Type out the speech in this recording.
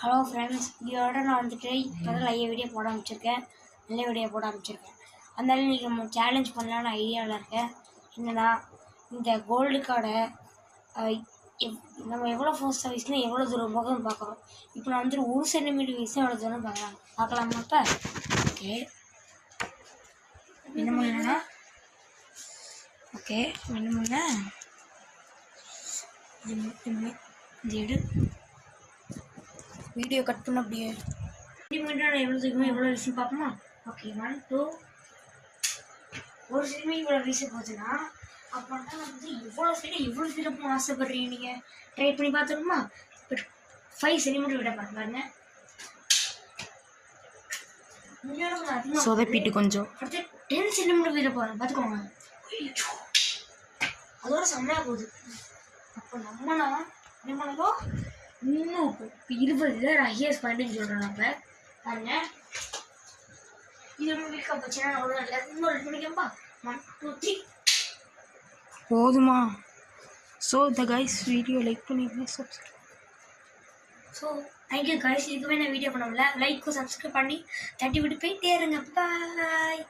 Hello friends, இதோட நான் வந்துட்டு இப்போ தான் வீடியோ போட ஆரம்பிச்சிருக்கேன். நல்ல வீடியோ போட ஆரம்பிச்சிருக்கேன். அதனால இன்றைக்கி நம்ம சேலஞ்ச் பண்ணலான்னு ஐடியாவில் இருக்கேன். என்னென்னா, இந்த கோல்டு கார்டை நம்ம எவ்வளோ ஃபோர்ஸாக வீசினா எவ்வளோ தூரம் போகும்னு பார்க்குறோம். இப்போ நான் வந்துட்டு 1 சென்டிமீட்டர் வீசினா எவ்வளோ தூரம் பார்க்கலாமா? இப்போ ஓகே, என்ன பண்ணா ஓகே என்ன பண்ண இந்த எடு வீடியோ கட் பண்ண அப்படியே சென்டிமீட்டர் எவ்வளோ தூரமோ எவ்வளோ வீசி பார்ப்போமா? ஓகே 1 2 1 சென்டிமீட்டர் இவ்வளோ வீச போச்சுன்னா அப்படின்னா வந்து இவ்வளோ ஸ்பீடாக போக ஆசைப்படுறீங்க. நீங்கள் ட்ரை பண்ணி பார்த்துருமா? இப்போ 5 சென்டிமீட்டர் விட பாருங்க. சொதப்பிட்டு கொஞ்சம் அடுத்து 10 சென்டிமீட்டர் விட போகிறேன் பார்த்துக்கோங்க. அதோட செம்மையாக போகுது. அப்போ நம்மனா என்ன பண்ணப்போ இன்னும் இப்போ 20 ஹையஸ்ட் பாயிண்ட்னு சொல்கிறோம். நம்ம பாருங்க, இது வீக்காக போச்சுன்னா அவ்வளோ இன்னும் 2 மணிக்கப்பா 1 2 3 போதுமா? ஸோ இந்த கைஸ் வீடியோ லைக் பண்ணிடுங்க, சப்ஸ்கிரைப். So thank you guys. இதுக்குமே நான் வீடியோ பண்ணல, லைக் சப்ஸ்கிரைப் பண்ணி தட்டி விட்டு போயிட்டே இருங்க. பாய்.